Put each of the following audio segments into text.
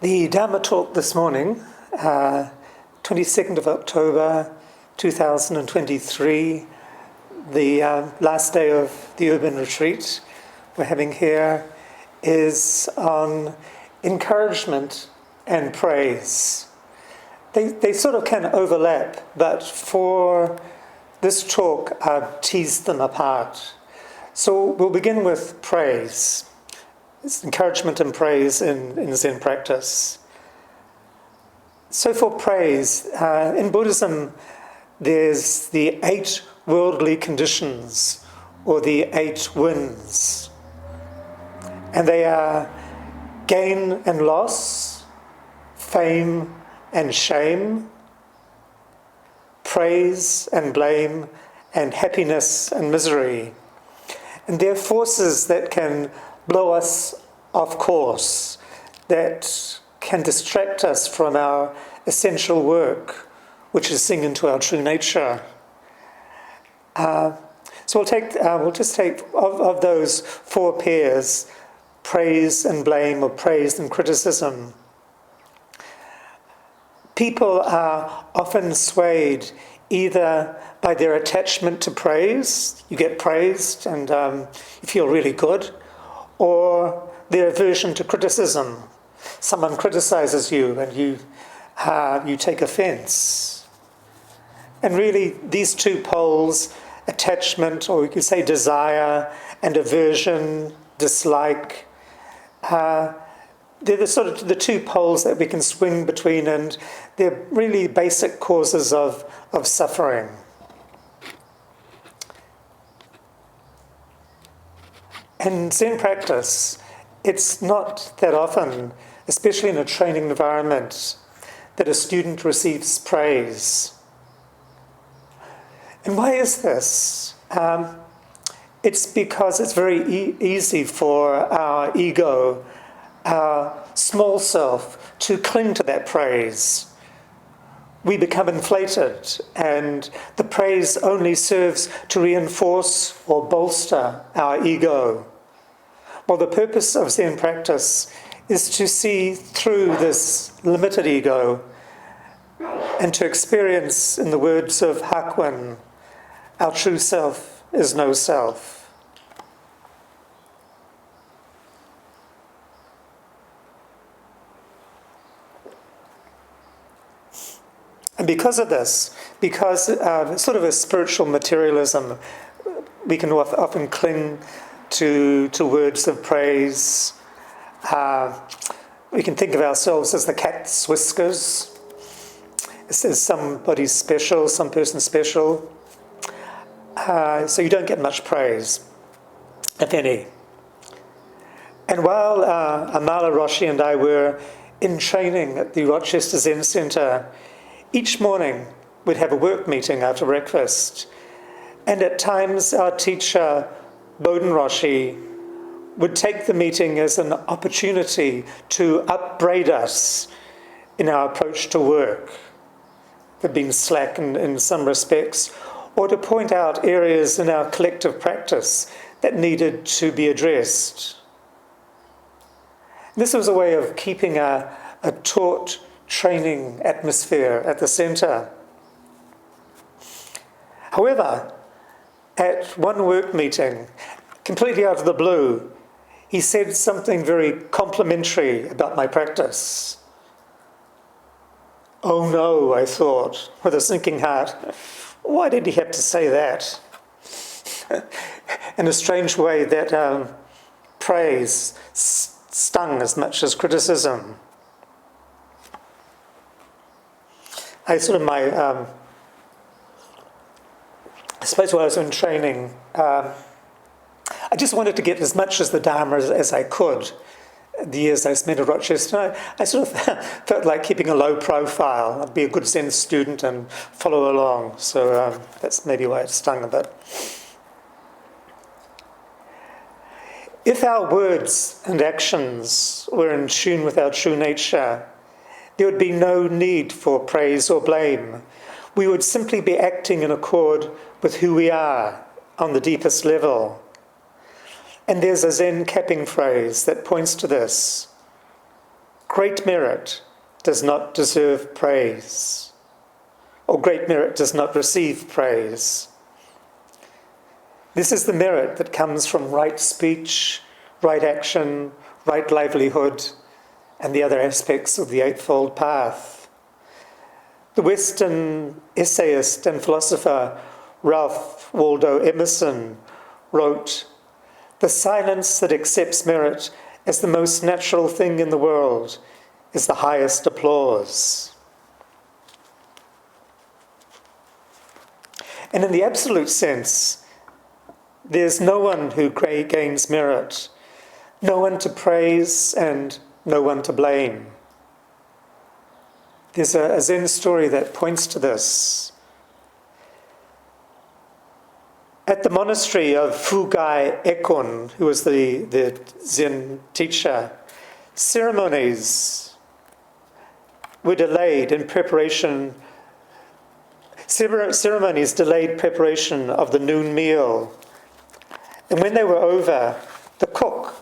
The Dharma talk this morning, 22nd of October 2023, the last day of the urban retreat we're having here, is on encouragement and praise. They sort of can overlap, but for this talk I've teased them apart. So we'll begin with praise. It's encouragement and praise in Zen practice. So for praise, in Buddhism, there's the 8 worldly conditions, or the 8 winds. And they are gain and loss, fame and shame, praise and blame, and happiness and misery. And they're forces that can blow us off course, that can distract us from our essential work, which is seeing into our true nature. So we'll just take of those 4 pairs, praise and blame, or praise and criticism. People are often swayed either by their attachment to praise, you get praised and you feel really good, or their aversion to criticism. Someone criticizes you and you take offense. And really, these 2 poles, attachment, or you could say desire, and aversion, dislike, they're the 2 poles that we can swing between, and they're really basic causes of suffering. In Zen practice, it's not that often, especially in a training environment, that a student receives praise. And why is this? It's because it's very easy for our ego, our small self, to cling to that praise. We become inflated, and the praise only serves to reinforce or bolster our ego. Well, the purpose of Zen practice is to see through this limited ego and to experience, in the words of Hakuin, our true self is no self. And because of this, because sort of a spiritual materialism, we can often cling to words of praise. We can think of ourselves as the cat's whiskers. As somebody special, some person special. So you don't get much praise, if any. And while Amala Roshi and I were in training at the Rochester Zen Center, each morning we'd have a work meeting after breakfast. And at times our teacher, Bodhin Roshi, would take the meeting as an opportunity to upbraid us in our approach to work. We'd been slack in some respects, or to point out areas in our collective practice that needed to be addressed. This was a way of keeping a taut training atmosphere at the centre. However, at one work meeting, completely out of the blue, he said something very complimentary about my practice. Oh no, I thought, with a sinking heart. Why did he have to say that? In a strange way, that praise stung as much as criticism. I suppose while I was in training, I just wanted to get as much as the Dharma as I could. The years I spent at Rochester, I sort of felt like keeping a low profile. I'd be a good Zen student and follow along. So that's maybe why it stung a bit. If our words and actions were in tune with our true nature, there would be no need for praise or blame. We would simply be acting in accord with who we are on the deepest level. And there's a Zen capping phrase that points to this. Great merit does not deserve praise, or great merit does not receive praise. This is the merit that comes from right speech, right action, right livelihood, and the other aspects of the Eightfold Path. The Western essayist and philosopher Ralph Waldo Emerson wrote, "The silence that accepts merit as the most natural thing in the world is the highest applause." And in the absolute sense, there's no one who gains merit, no one to praise and no one to blame. There's a Zen story that points to this. At the monastery of Fugai Ekon, who was the Zen teacher, ceremonies were delayed in preparation. Ceremonies delayed preparation of the noon meal. And when they were over, the cook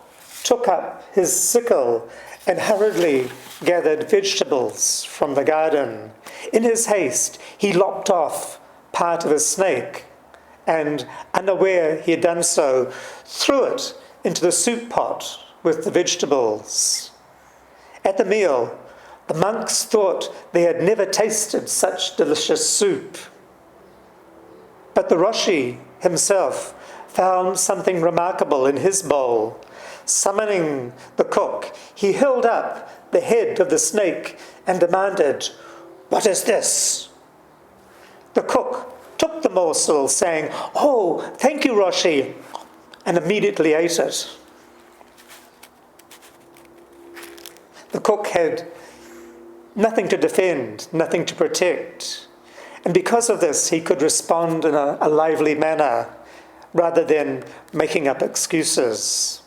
took up his sickle and hurriedly gathered vegetables from the garden. In his haste, he lopped off part of a snake and, unaware he had done so, threw it into the soup pot with the vegetables. At the meal, the monks thought they had never tasted such delicious soup. But the Roshi himself found something remarkable in his bowl. Summoning the cook, he held up the head of the snake and demanded, "What is this?" The cook took the morsel, saying, "Oh, thank you, Roshi," and immediately ate it. The cook had nothing to defend, nothing to protect, and because of this, he could respond in a lively manner rather than making up excuses.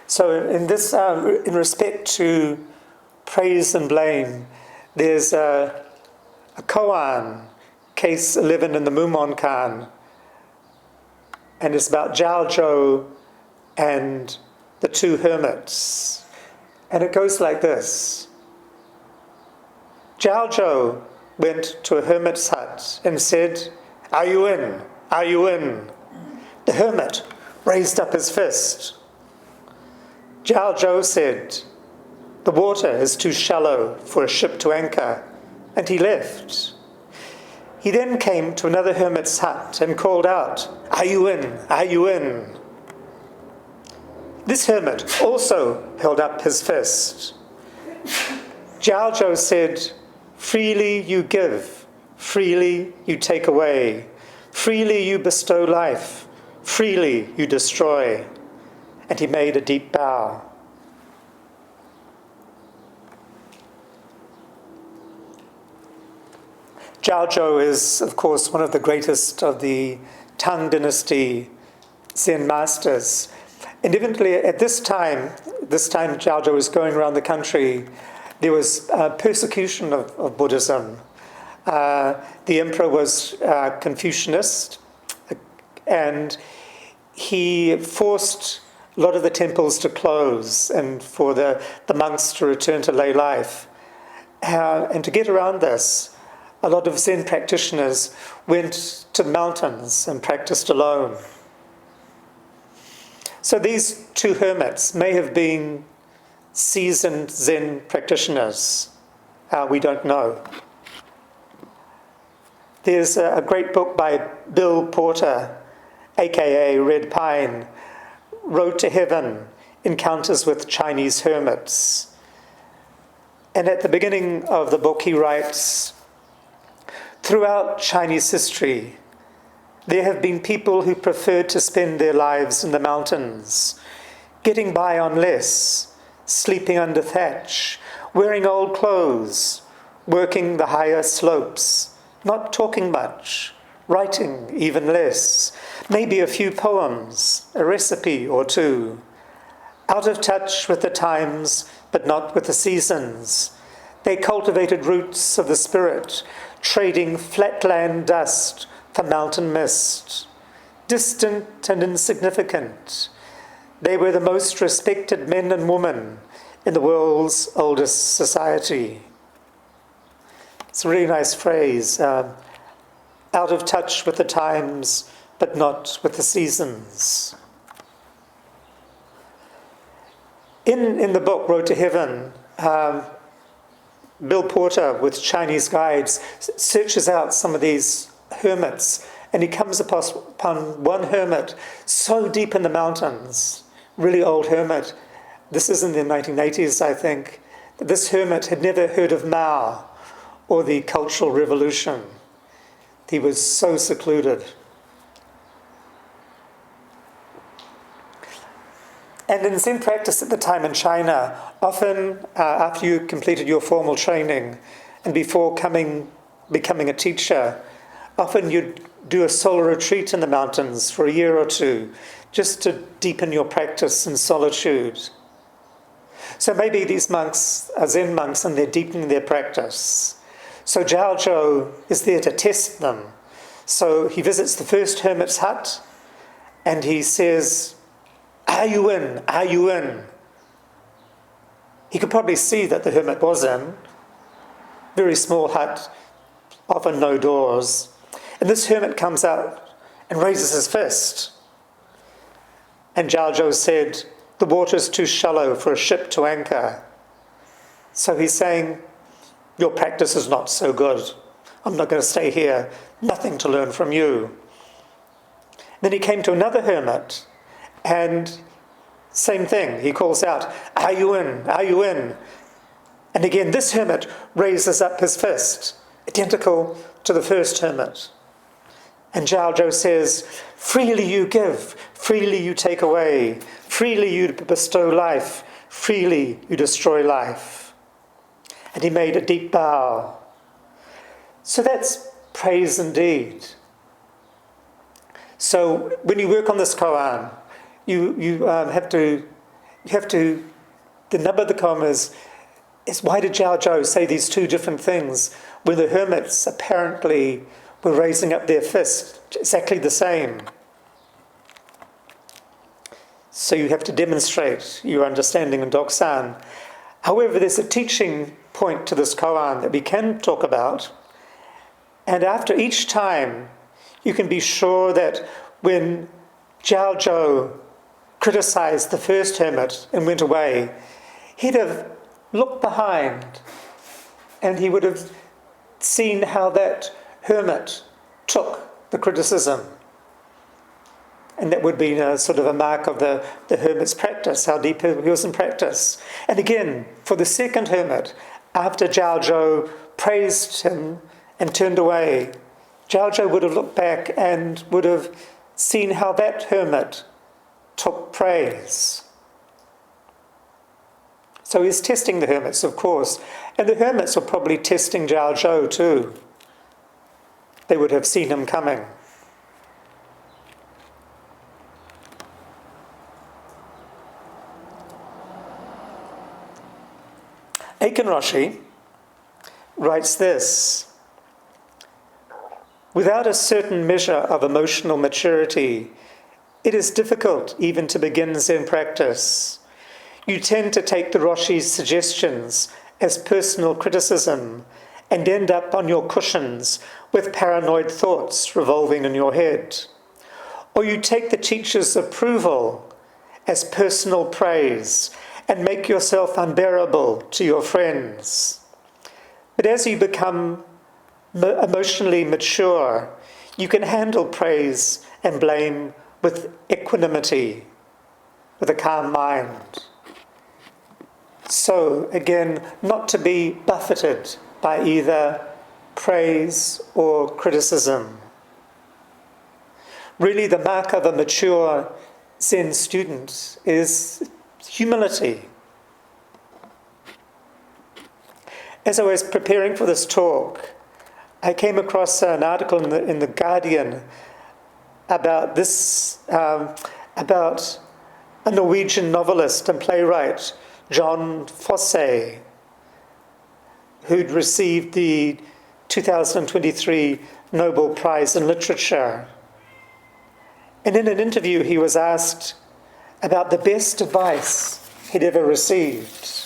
So in this, in respect to praise and blame, there's a koan, case 11 in the Mumonkan, and it's about Jiaozhou and the two hermits. And it goes like this. Jiaozhou went to a hermit's hut and said, "Are you in? Are you in?" The hermit raised up his fist. Jiaozhou said, "The water is too shallow for a ship to anchor," and he left. He then came to another hermit's hut and called out, "Are you in? Are you in?" This hermit also held up his fist. Jiaozhou said, "Freely you give, freely you take away, freely you bestow life, freely you destroy." And he made a deep bow. Jiaozhou is, of course, one of the greatest of the Tang Dynasty Zen masters. And evidently at this time Jiaozhou was going around the country, there was persecution of Buddhism. The emperor was Confucianist, and he forced a lot of the temples to close and for the monks to return to lay life. And to get around this, a lot of Zen practitioners went to mountains and practiced alone. So these two hermits may have been seasoned Zen practitioners. We don't know. There's a great book by Bill Porter, aka Red Pine, Road to Heaven, Encounters with Chinese Hermits. And at the beginning of the book he writes, "Throughout Chinese history, there have been people who preferred to spend their lives in the mountains, getting by on less, sleeping under thatch, wearing old clothes, working the higher slopes, not talking much, writing even less, maybe a few poems, a recipe or two, out of touch with the times, but not with the seasons. They cultivated roots of the spirit, trading flatland dust for mountain mist. distant and insignificant. They were the most respected men and women in the world's oldest society. It's a really nice phrase. Out of touch with the times, but not with the seasons. In the book, Road to Heaven, Bill Porter, with Chinese guides, searches out some of these hermits, and he comes upon one hermit so deep in the mountains, really old hermit. This is in the 1980s, I think. This hermit had never heard of Mao or the Cultural Revolution. He was so secluded. And in Zen practice at the time in China, often after you completed your formal training and before becoming a teacher, often you'd do a solo retreat in the mountains for a year or two, just to deepen your practice in solitude. So maybe these monks are Zen monks and they're deepening their practice. So Zhao Zhou is there to test them. So he visits the first hermit's hut and he says, "Are you in? Are you in?" He could probably see that the hermit was in. Very small hut, often no doors. And this hermit comes out and raises his fist. And Zhao Zhou said, "The water's too shallow for a ship to anchor." So he's saying, "Your practice is not so good. I'm not going to stay here. Nothing to learn from you." Then he came to another hermit, and same thing. He calls out, "Are you in? Are you in?" And again, this hermit raises up his fist, identical to the first hermit. And Zhao Zhou says, "Freely you give, freely you take away, freely you bestow life, freely you destroy life." And he made a deep bow. So that's praise indeed. So when you work on this koan, you have to, the nub of the koan is why did Zhao Zhou say these two different things when the hermits apparently were raising up their fist exactly the same? So you have to demonstrate your understanding in Doksan. However, there's a teaching point to this koan that we can talk about. And after each time, you can be sure that when Zhao Zhou criticized the first hermit and went away, he'd have looked behind and he would have seen how that hermit took the criticism. And that would be sort of a mark of the hermit's practice, how deep he was in practice. And again, for the second hermit, after Zhao Zhou praised him and turned away, Zhao Zhou would have looked back and would have seen how that hermit took praise. So he's testing the hermits, of course. And the hermits were probably testing Zhao Zhou too. They would have seen him coming. Aiken Roshi writes this: "Without a certain measure of emotional maturity, it is difficult even to begin Zen practice. You tend to take the Roshi's suggestions as personal criticism and end up on your cushions with paranoid thoughts revolving in your head. Or you take the teacher's approval as personal praise and make yourself unbearable to your friends. But as you become emotionally mature, you can handle praise and blame with equanimity, with a calm mind. So, again, not to be buffeted by either praise or criticism. Really, the mark of a mature Zen student is humility. As I was preparing for this talk, I came across an article in the Guardian about this, about a Norwegian novelist and playwright, John Fosse, who'd received the 2023 Nobel Prize in Literature. And in an interview, he was asked about the best advice he'd ever received.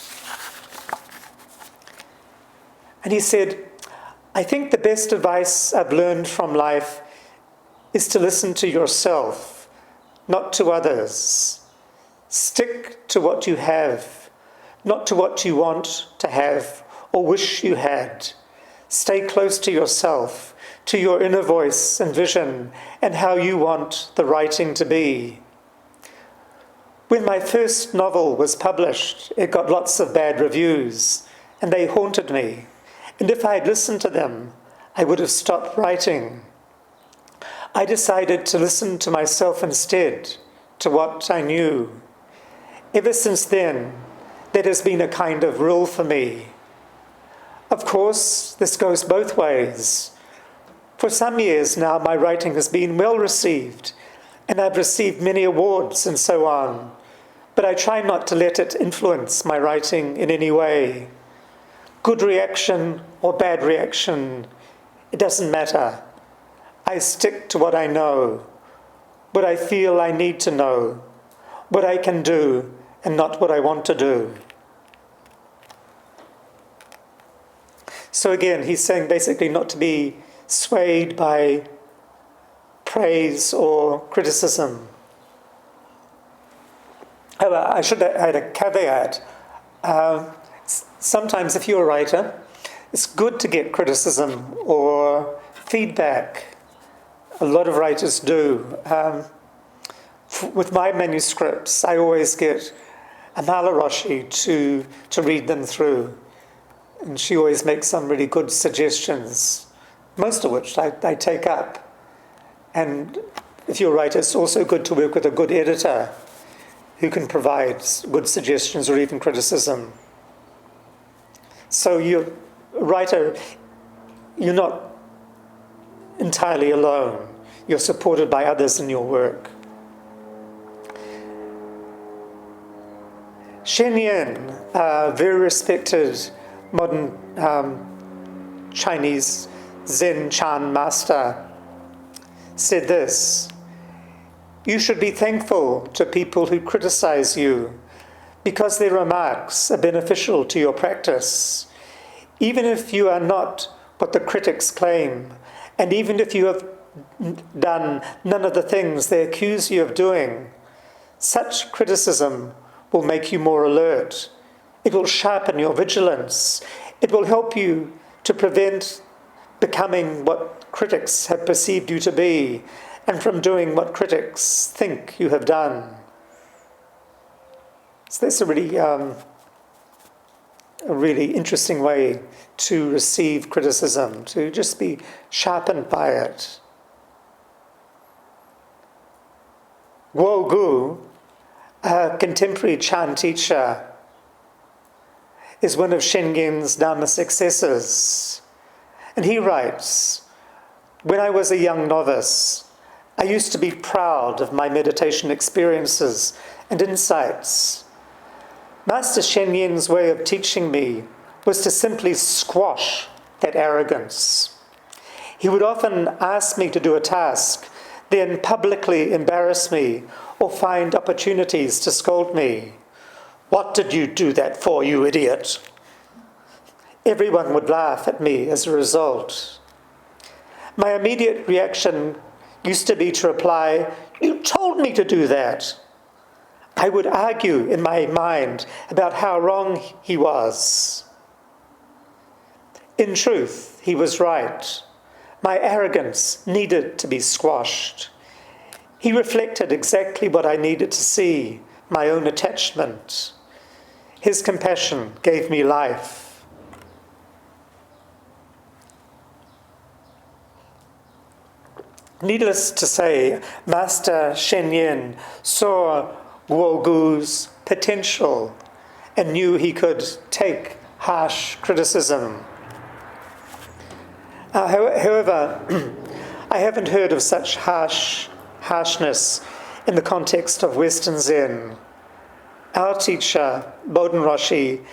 And he said, I think the best advice I've learned from life is to listen to yourself, not to others. Stick to what you have, not to what you want to have or wish you had. Stay close to yourself, to your inner voice and vision, and how you want the writing to be. When my first novel was published, it got lots of bad reviews, and they haunted me. And if I had listened to them, I would have stopped writing. I decided to listen to myself instead, to what I knew. Ever since then, that has been a kind of rule for me. Of course, this goes both ways. For some years now, my writing has been well received, and I've received many awards and so on, but I try not to let it influence my writing in any way. Good reaction or bad reaction, it doesn't matter. I stick to what I know, what I feel I need to know, what I can do, and not what I want to do. So again, he's saying basically not to be swayed by praise or criticism. However, I should add a caveat. Sometimes if you're a writer, it's good to get criticism or feedback. A lot of writers do. With my manuscripts, I always get Amala Roshi to read them through. And she always makes some really good suggestions, most of which I take up. And if you're a writer, it's also good to work with a good editor who can provide good suggestions or even criticism. So you're a writer, you're not entirely alone. You're supported by others in your work. Shen Yen, a very respected modern Chinese Zen Chan master, said this: you should be thankful to people who criticize you because their remarks are beneficial to your practice. Even if you are not what the critics claim, and even if you have done none of the things they accuse you of doing, such criticism will make you more alert. It will sharpen your vigilance. It will help you to prevent becoming what critics have perceived you to be, and from doing what critics think you have done. So that's a really interesting way to receive criticism, to just be sharpened by it. Guo Gu, a contemporary Chan teacher, is one of Shen Yen's Dharma successors. And he writes, when I was a young novice, I used to be proud of my meditation experiences and insights. Master Shen Yen's way of teaching me was to simply squash that arrogance. He would often ask me to do a task, then publicly embarrass me or find opportunities to scold me. What did you do that for, you idiot? Everyone would laugh at me as a result. My immediate reaction used to be to reply, you told me to do that. I would argue in my mind about how wrong he was. In truth, he was right. My arrogance needed to be squashed. He reflected exactly what I needed to see, my own attachment. His compassion gave me life. Needless to say, Master Shen Yen saw Guo Gu's potential and knew he could take harsh criticism. However, I haven't heard of such harshness in the context of Western Zen. Our teacher, Bodhin Roshi,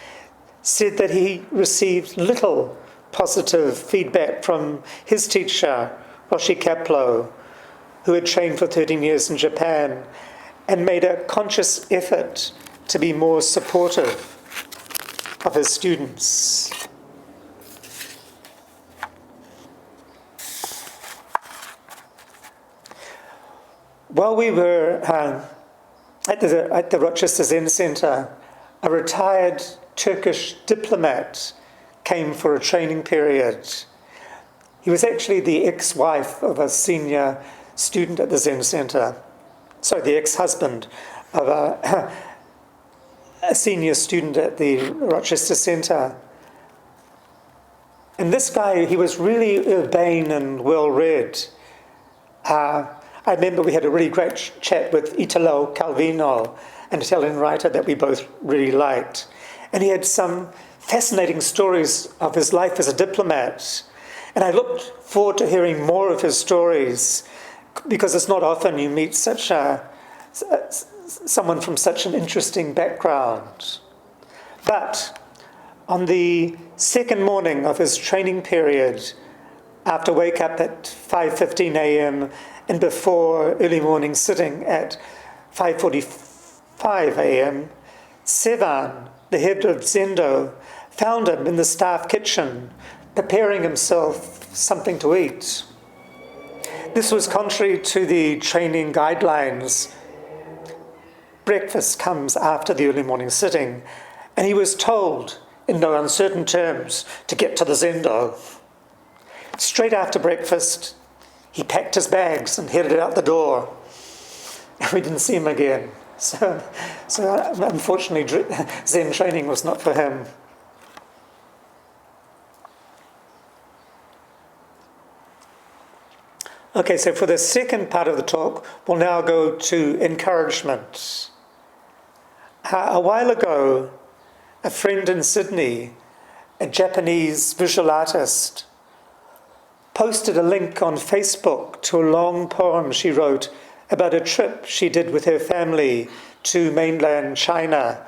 said that he received little positive feedback from his teacher, Roshi Kapleau, who had trained for 13 years in Japan and made a conscious effort to be more supportive of his students. While we were at the Rochester Zen Center, a retired Turkish diplomat came for a training period. He was actually the ex-wife of a senior student at the Zen Center. Sorry, the ex-husband of a senior student at the Rochester Center. And this guy, he was really urbane and well-read. I remember we had a really great chat with Italo Calvino, an Italian writer that we both really liked. And he had some fascinating stories of his life as a diplomat. And I looked forward to hearing more of his stories, because it's not often you meet someone from such an interesting background. But on the second morning of his training period, after wake up at 5:15 a.m. and before early morning sitting at 5:45 a.m., Sevan, the head of Zendo, found him in the staff kitchen, preparing himself something to eat. This was contrary to the training guidelines. Breakfast comes after the early morning sitting, and he was told in no uncertain terms to get to the Zendo. Straight after breakfast, he packed his bags and headed out the door. And we didn't see him again. So unfortunately, Zen training was not for him. Okay, so for the second part of the talk, we'll now go to encouragement. A while ago, a friend in Sydney, a Japanese visual artist, posted a link on Facebook to a long poem she wrote about a trip she did with her family to mainland China,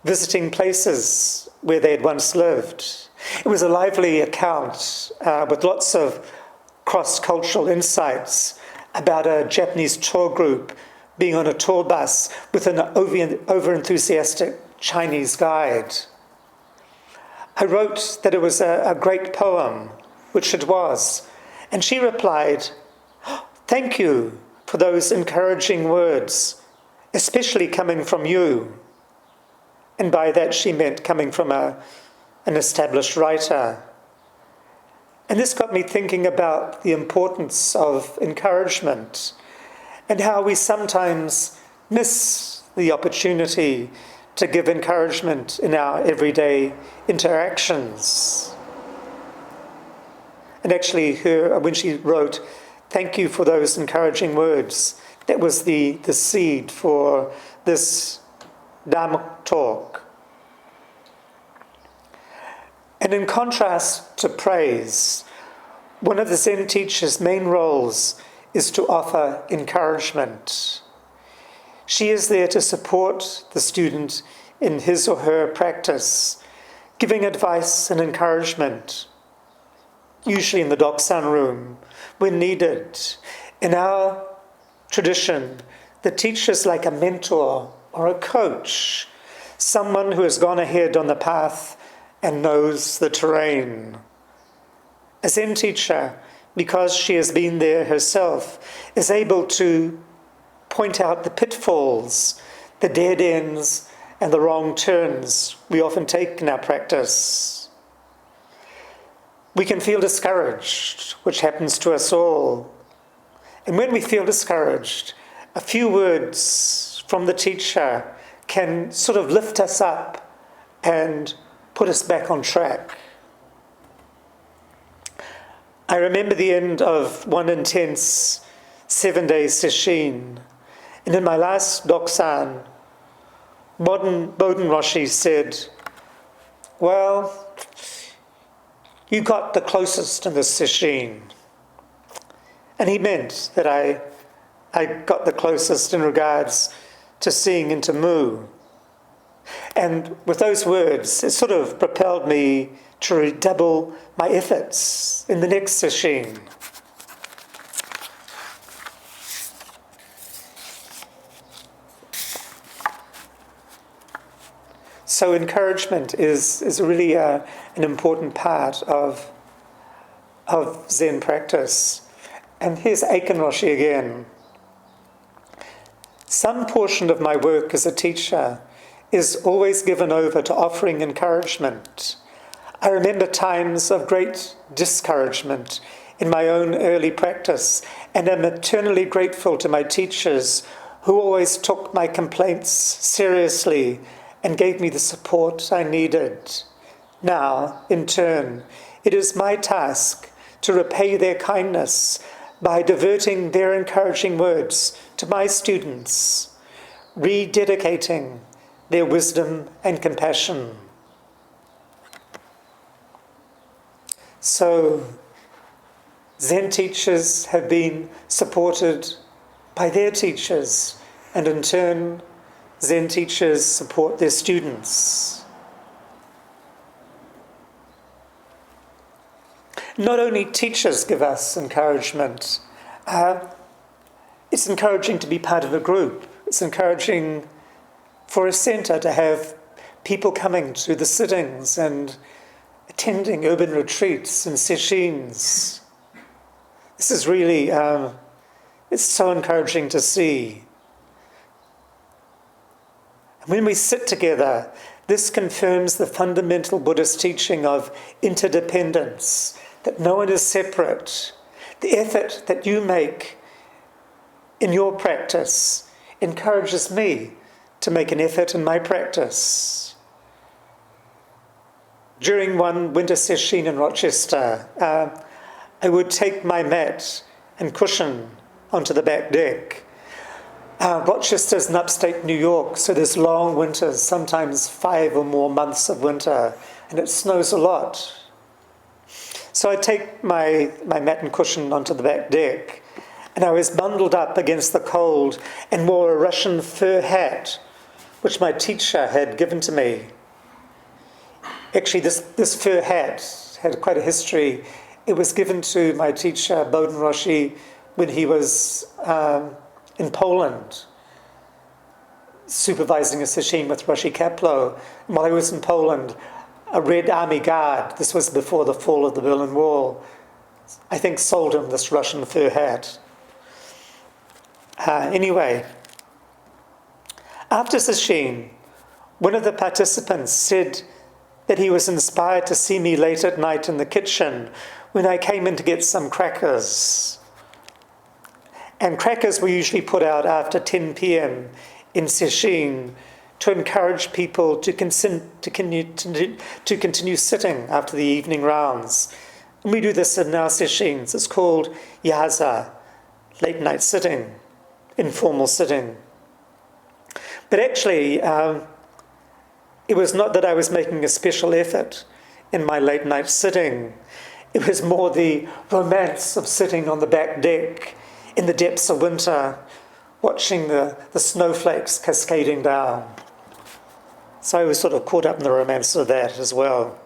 visiting places where they had once lived. It was a lively account with lots of cross-cultural insights about a Japanese tour group being on a tour bus with an over-enthusiastic Chinese guide. I wrote that it was a great poem, which it was, and she replied, "Thank you for those encouraging words, especially coming from you." And by that she meant coming from an established writer. And this got me thinking about the importance of encouragement and how we sometimes miss the opportunity to give encouragement in our everyday interactions. And actually, when she wrote, "Thank you for those encouraging words," that was the seed for this Dharma talk. And in contrast to praise, one of the Zen teacher's main roles is to offer encouragement. She is there to support the student in his or her practice, giving advice and encouragement, usually in the Doksan room, when needed. In our tradition, the teacher is like a mentor or a coach, someone who has gone ahead on the path and knows the terrain. A Zen teacher, because she has been there herself, is able to point out the pitfalls, the dead ends, and the wrong turns we often take in our practice. We can feel discouraged, which happens to us all. And when we feel discouraged, a few words from the teacher can sort of lift us up and put us back on track. I remember the end of one intense 7-day sesshin, and in my last Doksan, Bodhin Roshi said, "Well, you got the closest in this sesshin." And he meant that I got the closest in regards to seeing into Mu. And with those words, it sort of propelled me to redouble my efforts in the next sesshin. So encouragement is really an important part of Zen practice. And here's Aitken Roshi again. Some portion of my work as a teacher is always given over to offering encouragement. I remember times of great discouragement in my own early practice, and am eternally grateful to my teachers who always took my complaints seriously and gave me the support I needed. Now, in turn, it is my task to repay their kindness by diverting their encouraging words to my students, rededicating their wisdom and compassion. So, Zen teachers have been supported by their teachers, and in turn, Zen teachers support their students. Not only teachers give us encouragement, it's encouraging to be part of a group. It's encouraging for a centre to have people coming to the sittings and attending urban retreats and sessions. This is really, it's so encouraging to see. And when we sit together, this confirms the fundamental Buddhist teaching of interdependence, that no one is separate. The effort that you make in your practice encourages me to make an effort in my practice. During one winter session in Rochester, I would take my mat and cushion onto the back deck. Rochester's in upstate New York, so there's long winters, sometimes 5 or more months of winter, and it snows a lot. So I'd take my mat and cushion onto the back deck, and I was bundled up against the cold and wore a Russian fur hat, which my teacher had given to me. Actually, this fur hat had quite a history. It was given to my teacher, Boden Roshi, when he was in Poland, supervising a session with Roshi Kapleau. And while I was in Poland, a Red Army Guard, this was before the fall of the Berlin Wall, I think sold him this Russian fur hat. Anyway, after session, one of the participants said that he was inspired to see me late at night in the kitchen when I came in to get some crackers. And crackers were usually put out after 10 p.m. in sesshin to encourage people to continue sitting after the evening rounds. And we do this in our sessions. It's called yaza, late night sitting, informal sitting. But actually, it was not that I was making a special effort in my late night sitting. It was more the romance of sitting on the back deck in the depths of winter, watching the snowflakes cascading down. So I was sort of caught up in the romance of that as well.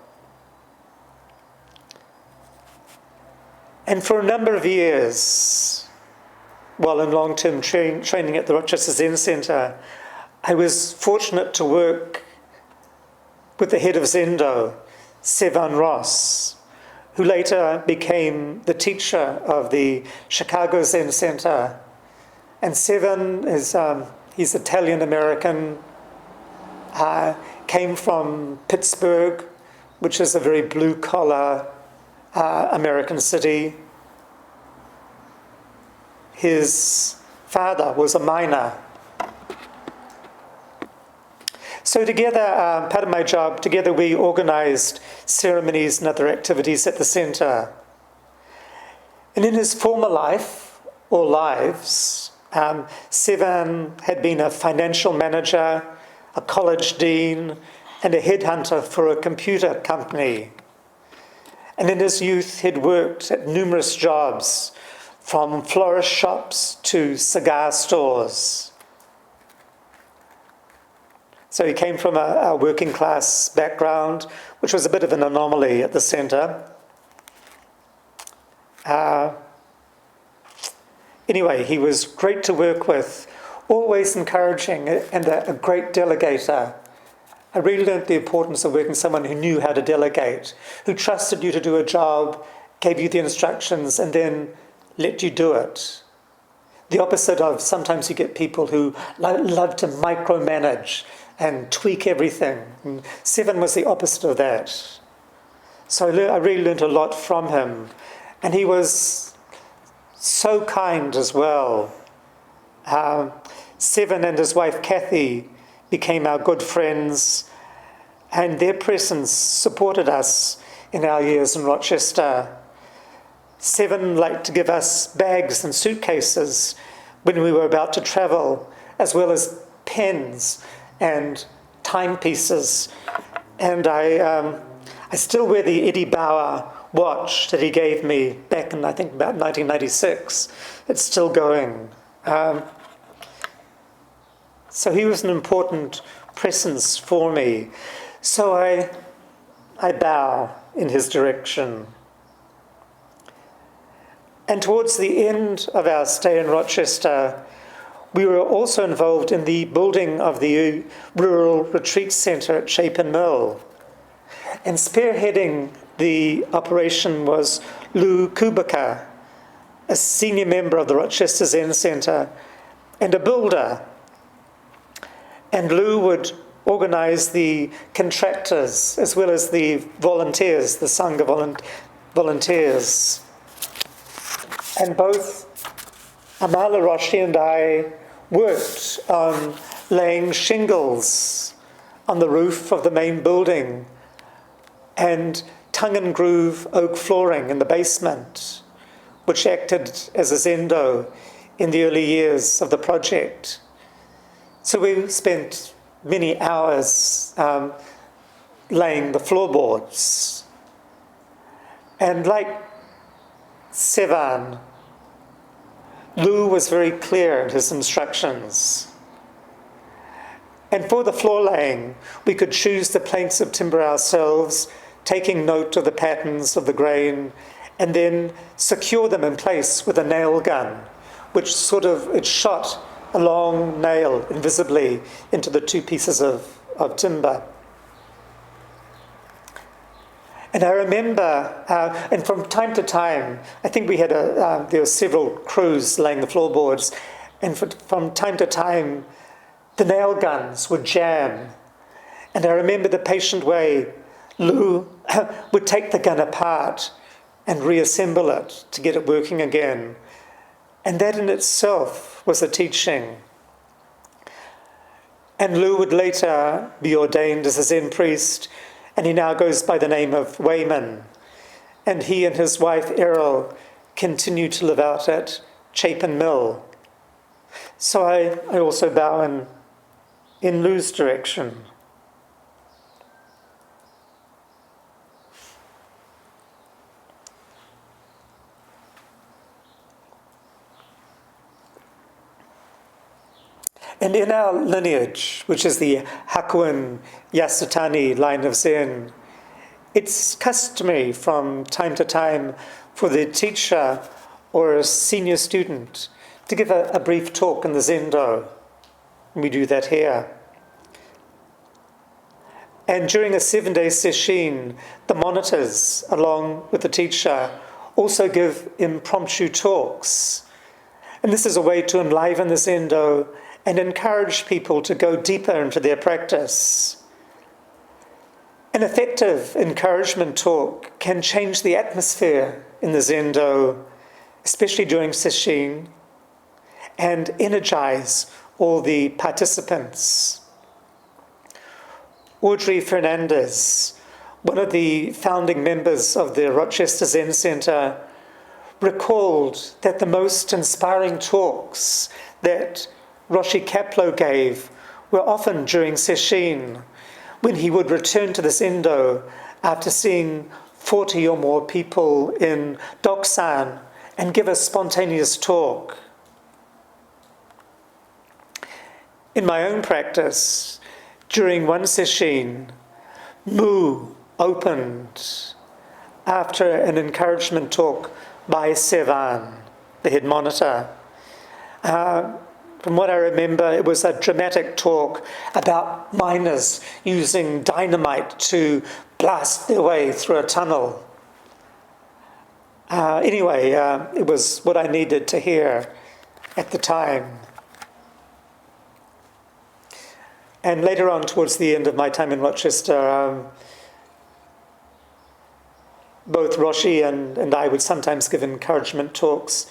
And for a number of years, while in long-term training at the Rochester Zen Center, I was fortunate to work with the head of Zendo, Sevan Ross, who later became the teacher of the Chicago Zen Center. And Sevan is he's Italian-American, came from Pittsburgh, which is a very blue-collar American city. His father was a miner. So together, part of my job, together we organised ceremonies and other activities at the centre. And in his former life, or lives, Sevan had been a financial manager, a college dean, and a headhunter for a computer company. And in his youth, he'd worked at numerous jobs, from florist shops to cigar stores. So he came from a working class background, which was a bit of an anomaly at the centre. Anyway, he was great to work with, always encouraging and a great delegator. I really learned the importance of working with someone who knew how to delegate, who trusted you to do a job, gave you the instructions, and then let you do it. The opposite of sometimes you get people who love to micromanage and tweak everything. And Seven was the opposite of that. So I really learned a lot from him. And he was so kind as well. Seven and his wife Kathy became our good friends, and their presence supported us in our years in Rochester. Seven liked to give us bags and suitcases when we were about to travel, as well as pens and timepieces. And I still wear the Eddie Bauer watch that he gave me back in, I think, about 1996. It's still going. So he was an important presence for me. So I bow in his direction. And towards the end of our stay in Rochester, we were also involved in the building of the Rural Retreat Centre at Chapin Mill. And spearheading the operation was Lou Kubica, a senior member of the Rochester Zen Centre and a builder. And Lou would organise the contractors as well as the volunteers, the Sangha volunteers. And both Amala Roshi and I worked on laying shingles on the roof of the main building and tongue and groove oak flooring in the basement, which acted as a zendo in the early years of the project. So we spent many hours laying the floorboards. And like Sevan, Lou was very clear in his instructions. And for the floor laying, we could choose the planks of timber ourselves, taking note of the patterns of the grain, and then secure them in place with a nail gun, which it shot a long nail invisibly into the two pieces of timber. And I remember, and from time to time, I think we had there were several crews laying the floorboards, and from time to time, the nail guns would jam. And I remember the patient way Lou would take the gun apart and reassemble it to get it working again. And that in itself was a teaching. And Lou would later be ordained as a Zen priest, and he now goes by the name of Wayman. And he and his wife Errol continue to live out at Chapin Mill. So I also bow in Lou's direction. And in our lineage, which is the Hakuin Yasutani line of Zen, it's customary from time to time for the teacher or a senior student to give a brief talk in the Zendo. We do that here. And during a 7-day sesshin, the monitors, along with the teacher, also give impromptu talks. And this is a way to enliven the Zendo and encourage people to go deeper into their practice. An effective encouragement talk can change the atmosphere in the Zendo, especially during sesshin, and energize all the participants. Audrey Fernandez, one of the founding members of the Rochester Zen Centre, recalled that the most inspiring talks that Roshi Kapleau gave were often during sesshin, when he would return to the Zendo after seeing 40 or more people in Doksan and give a spontaneous talk. In my own practice, during one sesshin, Mu opened after an encouragement talk by Sevan, the head monitor. From what I remember, it was a dramatic talk about miners using dynamite to blast their way through a tunnel. Anyway, it was what I needed to hear at the time. And later on, towards the end of my time in Rochester, both Roshi and I would sometimes give encouragement talks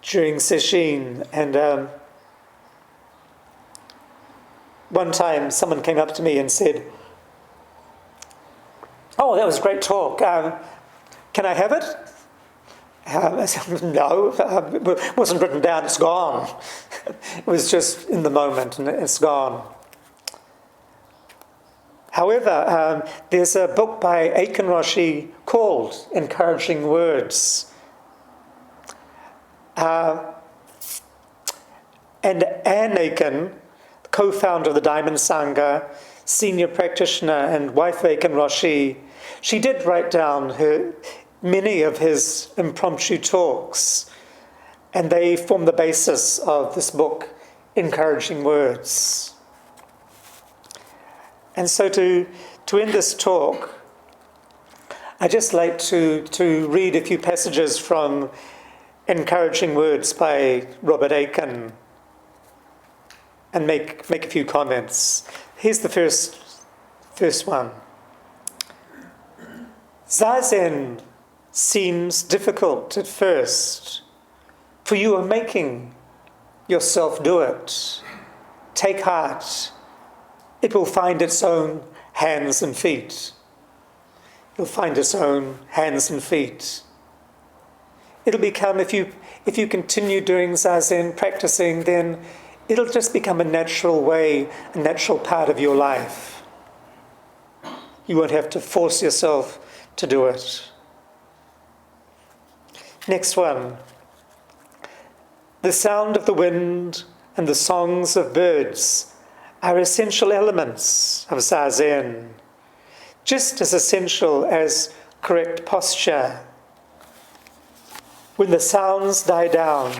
during sesshin. And one time someone came up to me and said, "Oh, that was a great talk. Can I have it?" I said, "No, it wasn't written down, it's gone." It was just in the moment and it's gone. However, there's a book by Aitken Roshi called Encouraging Words. And Anne Aitken, co-founder of the Diamond Sangha, senior practitioner and wife of Aitken Roshi, she did write down many of his impromptu talks, and they form the basis of this book, Encouraging Words. And so to end this talk, I'd just like to read a few passages from Encouraging Words by Robert Aitken and make a few comments. Here's the first one. Zazen seems difficult at first, for you are making yourself do it. Take heart. It will find its own hands and feet. It'll find its own hands and feet. It'll become, if you continue doing Zazen, practicing, then it'll just become a natural way, a natural part of your life. You won't have to force yourself to do it. Next one. The sound of the wind and the songs of birds are essential elements of Zazen, just as essential as correct posture. When the sounds die down,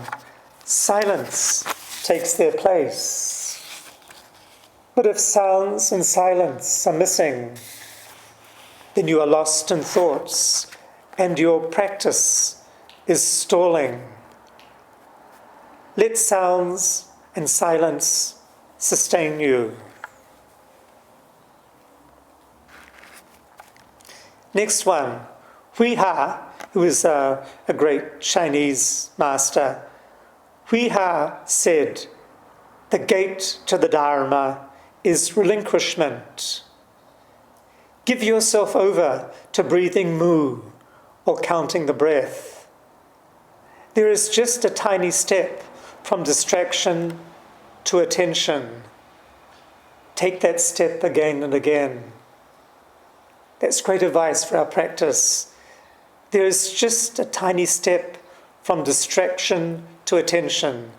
silence takes their place. But if sounds and silence are missing, then you are lost in thoughts and your practice is stalling. Let sounds and silence sustain you. Next one, Hui Ha, who is a great Chinese master. Hui Ha said, "The gate to the Dharma is relinquishment. Give yourself over to breathing mu or counting the breath. There is just a tiny step from distraction to attention. Take that step again and again." That's great advice for our practice. There is just a tiny step from distraction to attention.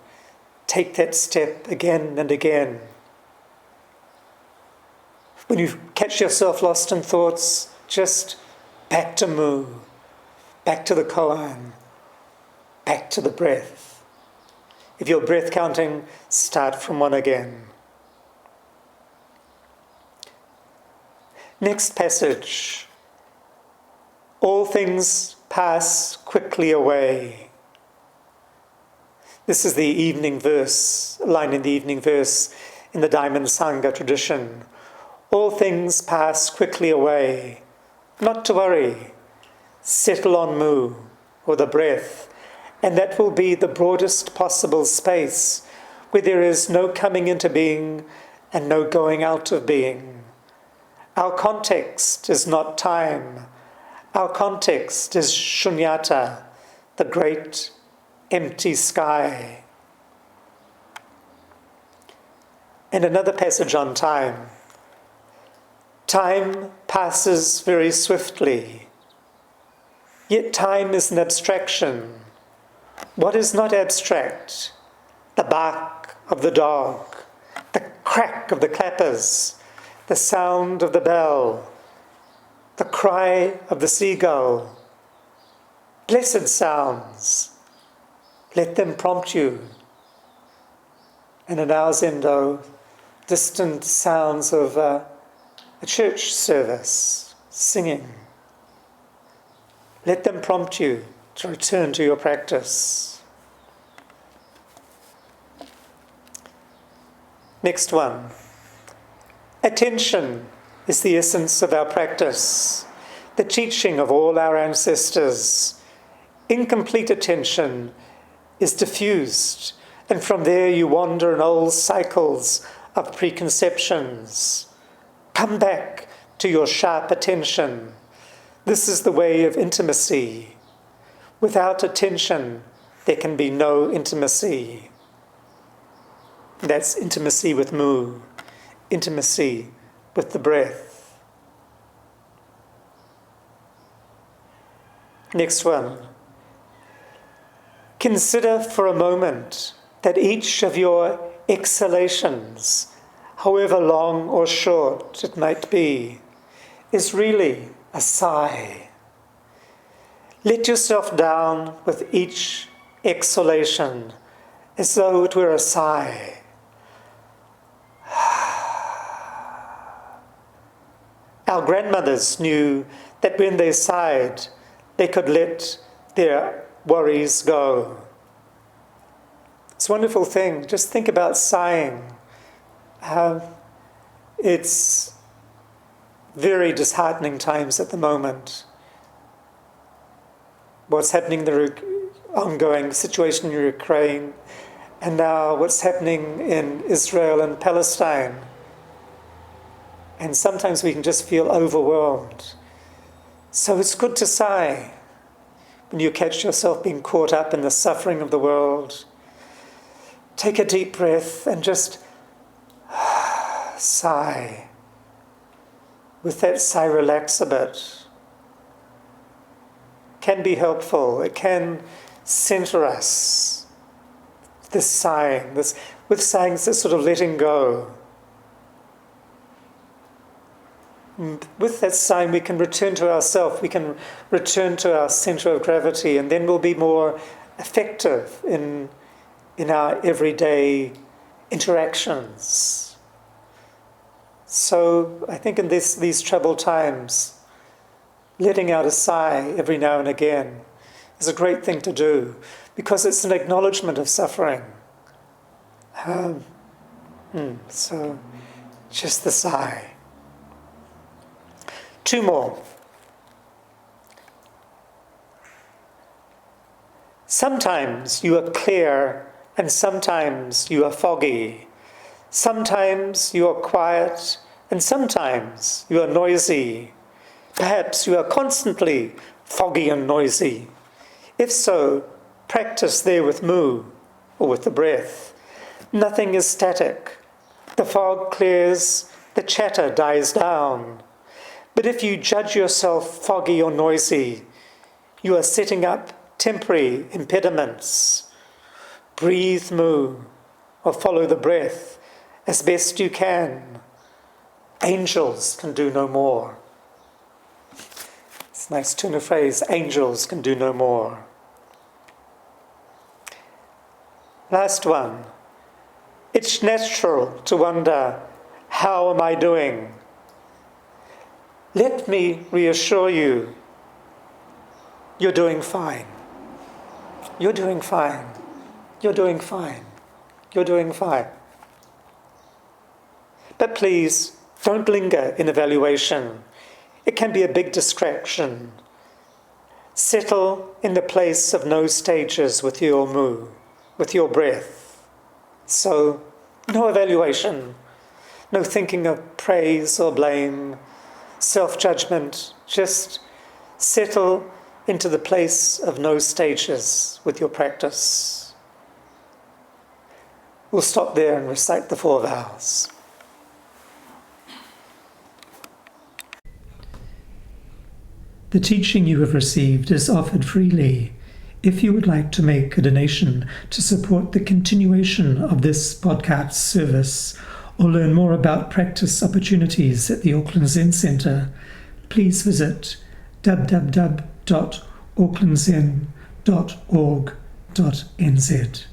Take that step again and again. When you catch yourself lost in thoughts, just back to mu, back to the koan, back to the breath. If you're breath counting, start from one again. Next passage. All things pass quickly away. This is the evening verse, line in the evening verse in the Diamond Sangha tradition. All things pass quickly away. Not to worry. Settle on mu, or the breath, and that will be the broadest possible space where there is no coming into being and no going out of being. Our context is not time. Our context is shunyata, the great empty sky. And another passage on time. Time passes very swiftly, yet time is an abstraction. What is not abstract? The bark of the dog, the crack of the clappers, the sound of the bell, the cry of the seagull. Blessed sounds. Let them prompt you. And in our Zendo, distant sounds of a church service, singing. Let them prompt you to return to your practice. Next one. Attention is the essence of our practice, the teaching of all our ancestors. Incomplete attention is diffused, and from there you wander in old cycles of preconceptions. Come back to your sharp attention. This is the way of intimacy. Without attention, there can be no intimacy. That's intimacy with Mu, intimacy with the breath. Next one. Consider for a moment that each of your exhalations, however long or short it might be, is really a sigh. Let yourself down with each exhalation as though it were a sigh. Our grandmothers knew that when they sighed, they could let their worries go. It's a wonderful thing. Just think about sighing. It's very disheartening times at the moment. What's happening, the ongoing situation in Ukraine, and now what's happening in Israel and Palestine. And sometimes we can just feel overwhelmed. So it's good to sigh when you catch yourself being caught up in the suffering of the world. Take a deep breath and just sigh. With that sigh, relax a bit. It can be helpful. It can center us. This sighing, with sighing, it's this sort of letting go. With that sign, we can return to ourself, we can return to our center of gravity, and then we'll be more effective in our everyday interactions. So I think in these troubled times, letting out a sigh every now and again is a great thing to do, because it's an acknowledgement of suffering. So just the sigh. Two more. Sometimes you are clear and sometimes you are foggy. Sometimes you are quiet and sometimes you are noisy. Perhaps you are constantly foggy and noisy. If so, practice there with Mu or with the breath. Nothing is static. The fog clears, the chatter dies down. But if you judge yourself foggy or noisy, you are setting up temporary impediments. Breathe Mu or follow the breath as best you can. Angels can do no more. It's a nice turn of phrase, angels can do no more. Last one. It's natural to wonder, how am I doing? Let me reassure you, you're doing fine. You're doing fine. You're doing fine. You're doing fine. But please, don't linger in evaluation. It can be a big distraction. Settle in the place of no stages with your Mu, with your breath. So, no evaluation, no thinking of praise or blame, self-judgment. Just settle into the place of no stages with your practice. We'll stop there and recite the 4 vows. The teaching you have received is offered freely. If you would like to make a donation to support the continuation of this podcast service or learn more about practice opportunities at the Auckland Zen Centre, please visit www.aucklandzen.org.nz.